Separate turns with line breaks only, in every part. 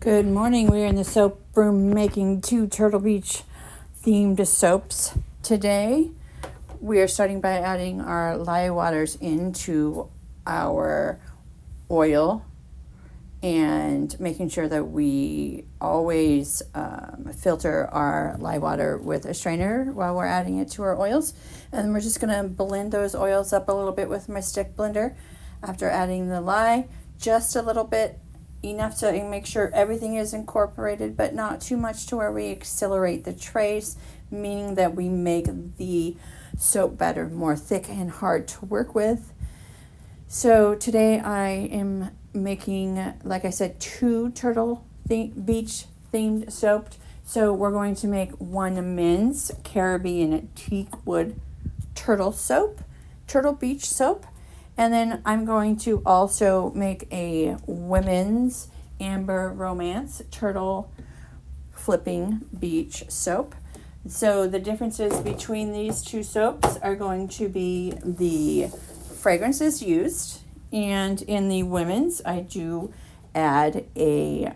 Good morning. We're in the soap room making 2 Turtle Beach themed soaps. Today, we are starting by adding our lye waters into our oil and making sure that we always filter our lye water with a strainer while we're adding it to our oils. And we're just going to blend those oils up a little bit with my stick blender after adding the lye, just a little bit, enough to make sure everything is incorporated, but not too much to where we accelerate the trace, meaning that we make the soap batter more thick and hard to work with. So today I am making, like I said, 2 Turtle Beach themed soaps. So we're going to make one men's Caribbean Teakwood Turtle Beach soap. And then I'm going to also make a women's Amber Romance Turtle Flipping Beach soap. So the differences between these 2 soaps are going to be the fragrances used. And in the women's, I do add a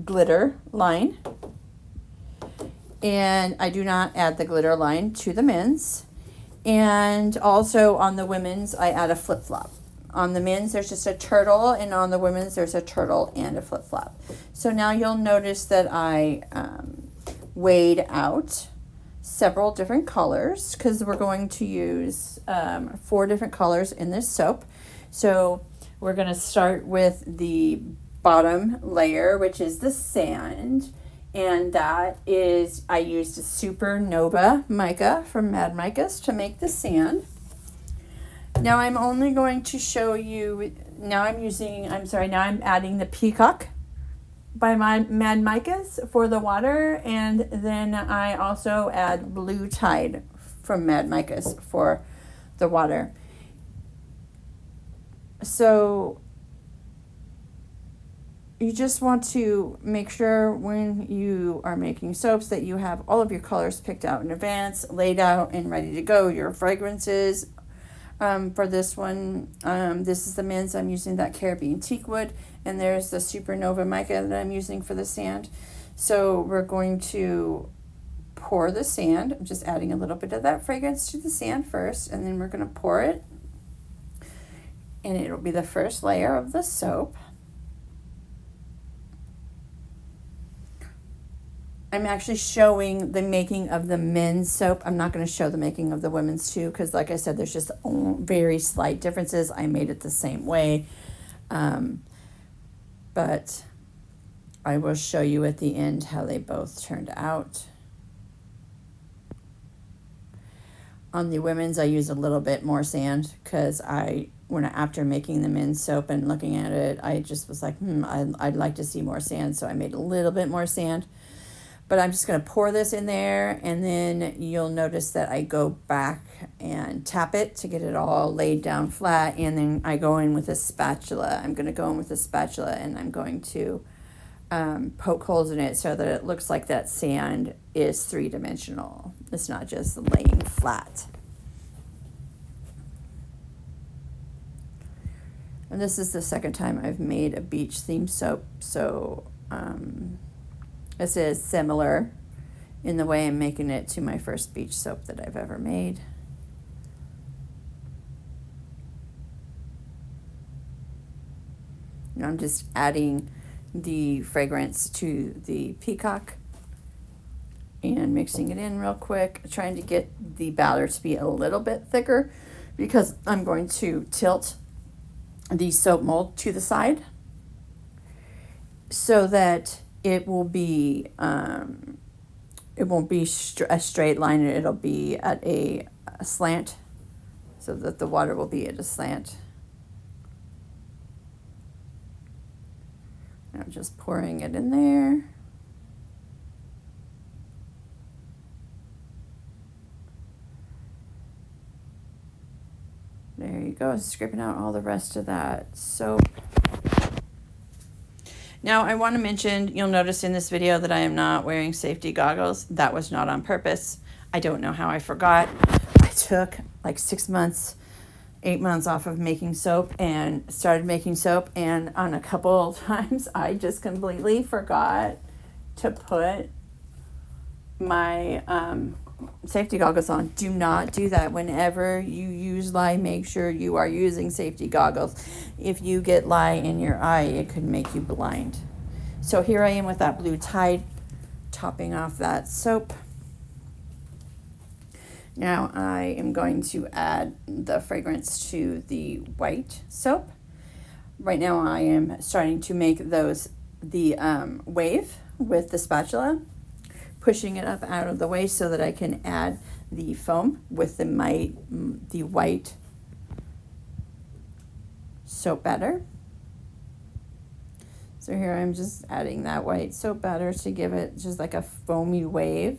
glitter line. And I do not add the glitter line to the men's. And also on the women's, I add a flip-flop. On the men's, there's just a turtle, and on the women's, there's a turtle and a flip-flop. So now you'll notice that I weighed out several different colors because we're going to use 4 different colors in this soap. So we're going to start with the bottom layer, which is the sand. And that is, I used a Supernova mica from Mad Micas to make the sand. Now I'm only going to show you, now I'm adding the Peacock by Mad Micas for the water. And then I also add Blue Tide from Mad Micas for the water. So you just want to make sure when you are making soaps that you have all of your colors picked out in advance, laid out and ready to go. Your fragrances for this one, this is the men's. I'm using that Caribbean Teakwood, and there's the Supernova mica that I'm using for the sand. So we're going to pour the sand. I'm just adding a little bit of that fragrance to the sand first, and then we're going to pour it, and it'll be the first layer of the soap. I'm actually showing the making of the men's soap. I'm not going to show the making of the women's too, because like I said, there's just very slight differences. I made it the same way. But I will show you at the end how they both turned out. On the women's, I used a little bit more sand because after making the men's soap and looking at it, I just was like, I'd like to see more sand. So I made a little bit more sand. But I'm just going to pour this in there, and then you'll notice that I go back and tap it to get it all laid down flat, and then I go in with a spatula. I'm going to go in with a spatula, and I'm going to poke holes in it so that it looks like that sand is 3-dimensional. It's not just laying flat. And this is the second time I've made a beach-themed soap, so this is similar in the way I'm making it to my first beach soap that I've ever made. Now I'm just adding the fragrance to the Peacock and mixing it in real quick, trying to get the batter to be a little bit thicker because I'm going to tilt the soap mold to the side so that it will be, it won't be a straight line, it'll be at a slant, so that the water will be at a slant. I'm just pouring it in there. There you go, scraping out all the rest of that soap. Now, I want to mention, you'll notice in this video that I am not wearing safety goggles. That was not on purpose. I don't know how I forgot. I took like 6 months 8 months off of making soap and started making soap, and on a couple of times I just completely forgot to put my safety goggles on. Do not do that. Whenever you use lye, make sure you are using safety goggles. If you get lye in your eye, it could make you blind. So here I am with that blue Tide, topping off that soap. Now I am going to add the fragrance to the white soap. Right now I am starting to make the wave with the spatula, pushing it up out of the way so that I can add the foam with the white soap batter. So here I'm just adding that white soap batter to give it just like a foamy wave.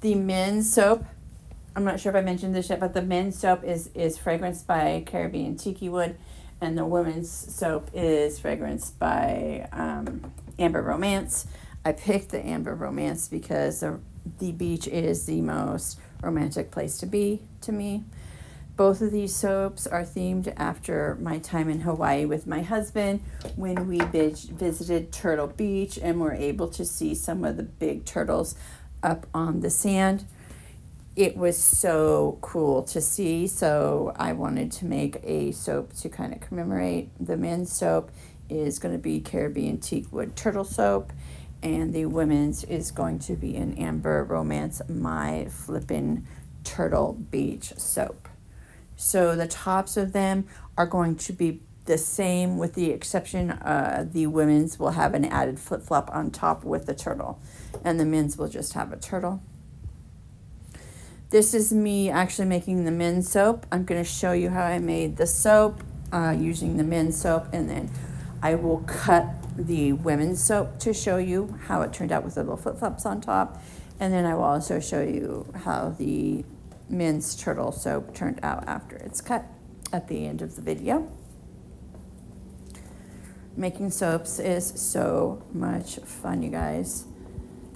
The men's soap, I'm not sure if I mentioned this yet, but the men's soap is fragranced by Caribbean Teakwood, and the women's soap is fragranced by Amber Romance. I picked the Amber Romance because the beach is the most romantic place to be to me. Both of these soaps are themed after my time in Hawaii with my husband when we visited Turtle Beach and were able to see some of the big turtles up on the sand. It was so cool to see, so I wanted to make a soap to kind of commemorate. The men's soap is going to be Caribbean Teakwood Turtle Soap, and the women's is going to be an Amber Romance My Flippin' Turtle Beach Soap. So the tops of them are going to be the same, with the exception the women's will have an added flip-flop on top with the turtle, and the men's will just have a turtle. This is me actually making the men's soap. I'm going to show you how I made the soap using the men's soap, and then I will cut the women's soap to show you how it turned out with the little flip-flops on top, and then I will also show you how the men's turtle soap turned out after it's cut at the end of the video. Making soaps is so much fun, you guys.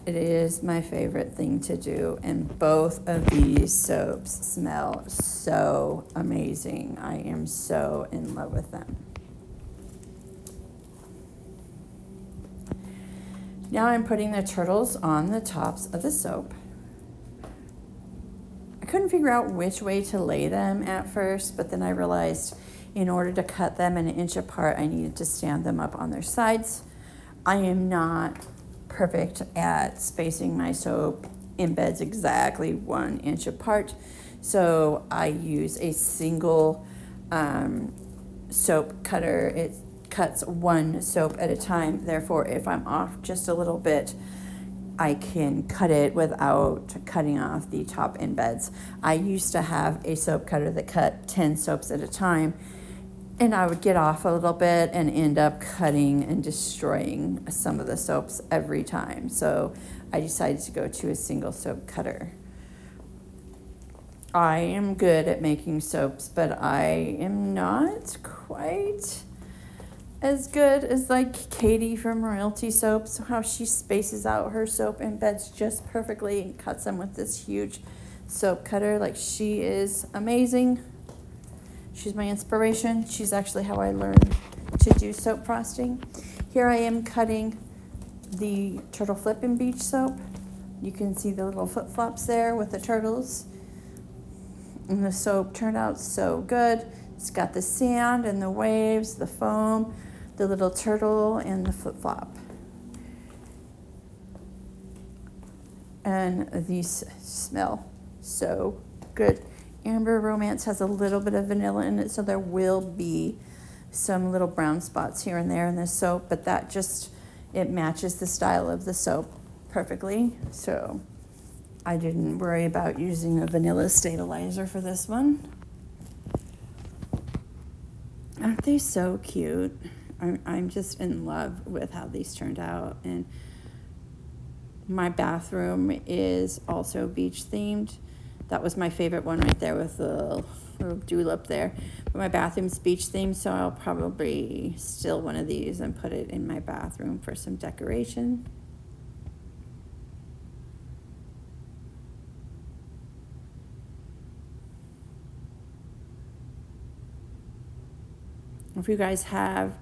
It is my favorite thing to do, and both of these soaps smell so amazing. I am so in love with them. Now I'm putting the turtles on the tops of the soap. I couldn't figure out which way to lay them at first, but then I realized in order to cut them 1 inch apart, I needed to stand them up on their sides. I am not perfect at spacing my soap in beds exactly 1 inch apart, so I use a single soap cutter. It cuts one soap at a time. Therefore, if I'm off just a little bit, I can cut it without cutting off the top embeds. I used to have a soap cutter that cut 10 soaps at a time, and I would get off a little bit and end up cutting and destroying some of the soaps every time. So I decided to go to a single soap cutter. I am good at making soaps, but I am not quite as good as like Katie from Royalty Soaps, how she spaces out her soap embeds just perfectly and cuts them with this huge soap cutter. Like, she is amazing. She's my inspiration. She's actually how I learned to do soap frosting. Here I am cutting the Turtle Flippin' Beach soap. You can see the little flip-flops there with the turtles. And the soap turned out so good. It's got the sand and the waves, the foam, the little turtle, and the flip-flop. And these smell so good. Amber Romance has a little bit of vanilla in it, so there will be some little brown spots here and there in this soap, but that just, it matches the style of the soap perfectly. So I didn't worry about using a vanilla stabilizer for this one. Aren't they so cute? I'm just in love with how these turned out. And my bathroom is also beach themed. That was my favorite one right there with the little julep there. But my bathroom's beach themed, so I'll probably steal one of these and put it in my bathroom for some decoration. If you guys have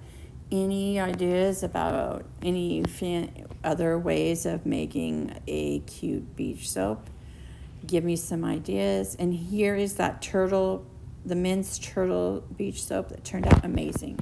any ideas about any other ways of making a cute beach soap, give me some ideas. And here is that the minced turtle beach soap that turned out amazing.